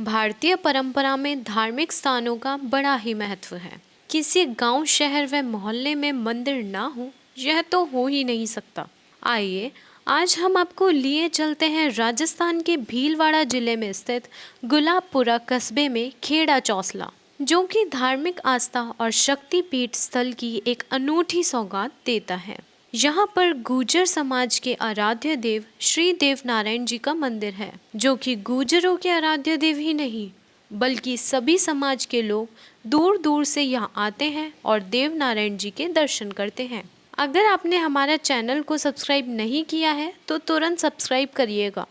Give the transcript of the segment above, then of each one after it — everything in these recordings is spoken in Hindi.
भारतीय परंपरा में धार्मिक स्थानों का बड़ा ही महत्व है। किसी गांव, शहर व मोहल्ले में मंदिर ना हो, यह तो हो ही नहीं सकता। आइए आज हम आपको लिए चलते हैं राजस्थान के भीलवाड़ा जिले में स्थित गुलाबपुरा कस्बे में खेड़ा चौसला, जो कि धार्मिक आस्था और शक्तिपीठ स्थल की एक अनूठी सौगात देता है। यहाँ पर गुर्जर समाज के आराध्य देव श्री देव नारायण जी का मंदिर है, जो कि गुर्जरों के आराध्य देव ही नहीं बल्कि सभी समाज के लोग दूर दूर से यहाँ आते हैं और देव नारायण जी के दर्शन करते हैं। अगर आपने हमारा चैनल को सब्सक्राइब नहीं किया है तो तुरंत सब्सक्राइब करिएगा,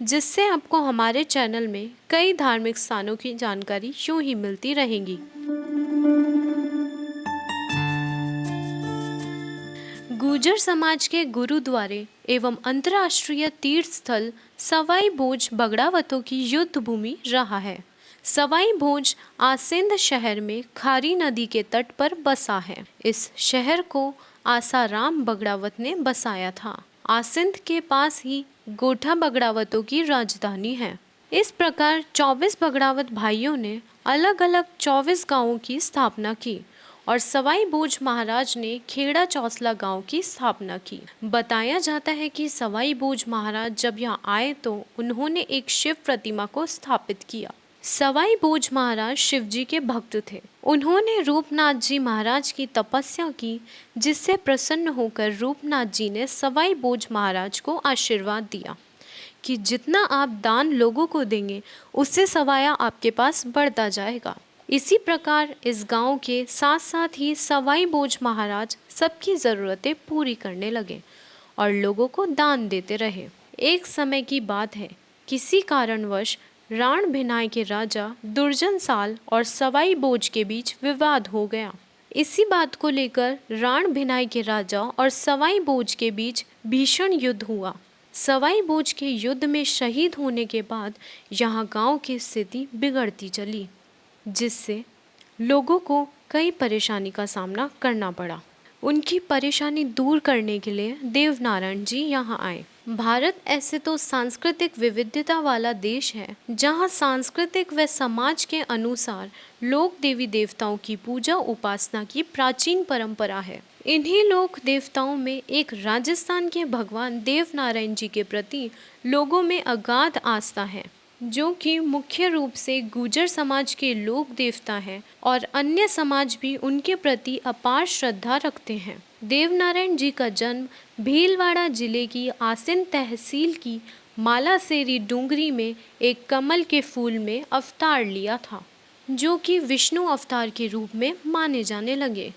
जिससे आपको हमारे चैनल में कई धार्मिक स्थानों की जानकारी यूं ही मिलती रहेगी। गुर्जर समाज के गुरुद्वारे एवं अंतर्राष्ट्रीय तीर्थ स्थल सवाई भोज बगड़ावतों की युद्ध भूमि रहा है। सवाई भोज आसिंद शहर में खारी नदी के तट पर बसा है। इस शहर को आसाराम बगड़ावत ने बसाया था। आसिंद के पास ही गोठा बगड़ावतों की राजधानी है। इस प्रकार 24 बगड़ावत भाइयों ने अलग अलग 24 गांवों की स्थापना की और सवाई भोज महाराज ने खेड़ा चौसला गांव की स्थापना की। बताया जाता है कि सवाई भोज महाराज जब यहाँ आए तो उन्होंने एक शिव प्रतिमा को स्थापित किया। सवाई भोज महाराज शिव जी के भक्त थे। उन्होंने रूपनाथ जी महाराज की तपस्या की, जिससे प्रसन्न होकर रूपनाथ जी ने सवाई भोज महाराज को आशीर्वाद दिया कि जितना आप दान लोगों को देंगे, उससे सवाया आपके पास बढ़ता जाएगा। इसी प्रकार इस गांव के साथ साथ ही सवाई भोज महाराज सबकी ज़रूरतें पूरी करने लगे और लोगों को दान देते रहे। एक समय की बात है, किसी कारणवश राण भिनाई के राजा दुर्जन साल और सवाई भोज के बीच विवाद हो गया। इसी बात को लेकर राण भिनाई के राजा और सवाई भोज के बीच भीषण युद्ध हुआ। सवाई भोज के युद्ध में शहीद होने के बाद यहाँ गांव की स्थिति बिगड़ती चली, जिससे लोगों को कई परेशानी का सामना करना पड़ा। उनकी परेशानी दूर करने के लिए देव नारायण जी यहाँ आए। भारत ऐसे तो सांस्कृतिक विविधता वाला देश है, जहाँ सांस्कृतिक व समाज के अनुसार लोक देवी देवताओं की पूजा उपासना की प्राचीन परंपरा है। इन्हीं लोक देवताओं में एक राजस्थान के भगवान देव नारायण जी के प्रति लोगों में अगाध आस्था है, जो कि मुख्य रूप से गुर्जर समाज के लोक देवता हैं और अन्य समाज भी उनके प्रति अपार श्रद्धा रखते हैं। देव नारायण जी का जन्म भीलवाड़ा जिले की आसिन तहसील की मालासेरी डूंगरी में एक कमल के फूल में अवतार लिया था, जो कि विष्णु अवतार के रूप में माने जाने लगे।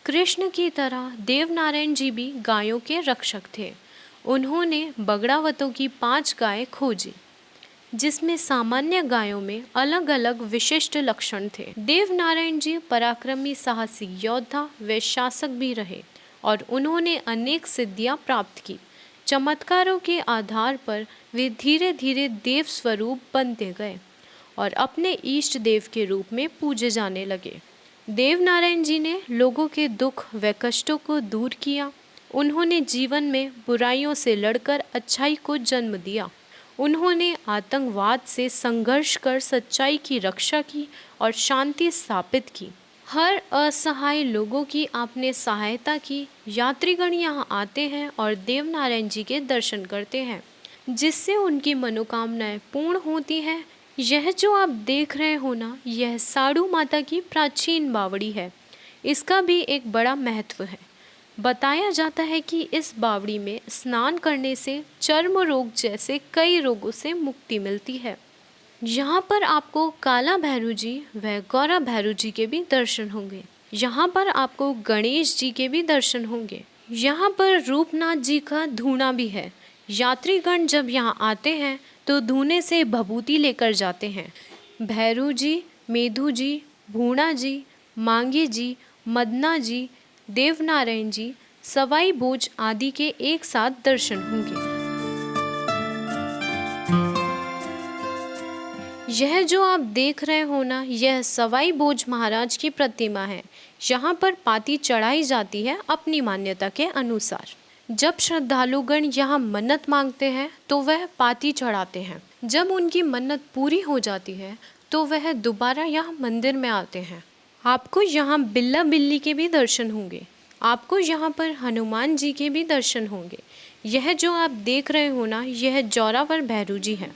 कृष्ण की तरह देव नारायण जी भी गायों के रक्षक थे। उन्होंने बगड़ावतों की 5 गायें खोजी, जिसमें सामान्य गायों में अलग अलग विशिष्ट लक्षण थे। देव नारायण जी पराक्रमी, साहसी योद्धा व शासक भी रहे और उन्होंने अनेक सिद्धियां प्राप्त की। चमत्कारों के आधार पर वे धीरे धीरे देव स्वरूप बनते गए और अपने इष्ट देव के रूप में पूजे जाने लगे। देव नारायण जी ने लोगों के दुख व कष्टों को दूर किया। उन्होंने जीवन में बुराइयों से लड़कर अच्छाई को जन्म दिया। उन्होंने आतंकवाद से संघर्ष कर सच्चाई की रक्षा की और शांति स्थापित की। हर असहाय लोगों की आपने सहायता की। यात्रीगण यहाँ आते हैं और देव नारायण जी के दर्शन करते हैं, जिससे उनकी मनोकामनाएं पूर्ण होती हैं। यह जो आप देख रहे हो ना, यह साड़ू माता की प्राचीन बावड़ी है। इसका भी एक बड़ा महत्व है। बताया जाता है कि इस बावड़ी में स्नान करने से चर्म रोग जैसे कई रोगों से मुक्ति मिलती है। यहाँ पर आपको काला भैरू जी व गौरा भैरू जी के भी दर्शन होंगे। यहाँ पर आपको गणेश जी के भी दर्शन होंगे। यहाँ पर रूपनाथ जी का धूना भी है। यात्रीगण जब यहाँ आते हैं तो धूने से भभूति लेकर जाते हैं। भैरू जी, मेधु जी, भूणा जी, मांगी जी, मदना जी, देव नारायण जी, सवाई भोज आदि के एक साथ दर्शन होंगे। यह जो आप देख रहे हो ना, यह सवाई भोज महाराज की प्रतिमा है। यहाँ पर पाती चढ़ाई जाती है अपनी मान्यता के अनुसार। जब श्रद्धालुगण यहाँ मन्नत मांगते हैं तो वह पाती चढ़ाते हैं। जब उनकी मन्नत पूरी हो जाती है तो वह दोबारा यहाँ मंदिर में आते हैं। आपको यहाँ बिल्ला बिल्ली के भी दर्शन होंगे। आपको यहाँ पर हनुमान जी के भी दर्शन होंगे। यह जो आप देख रहे हो ना, यह जोरावर भैरू जी हैं।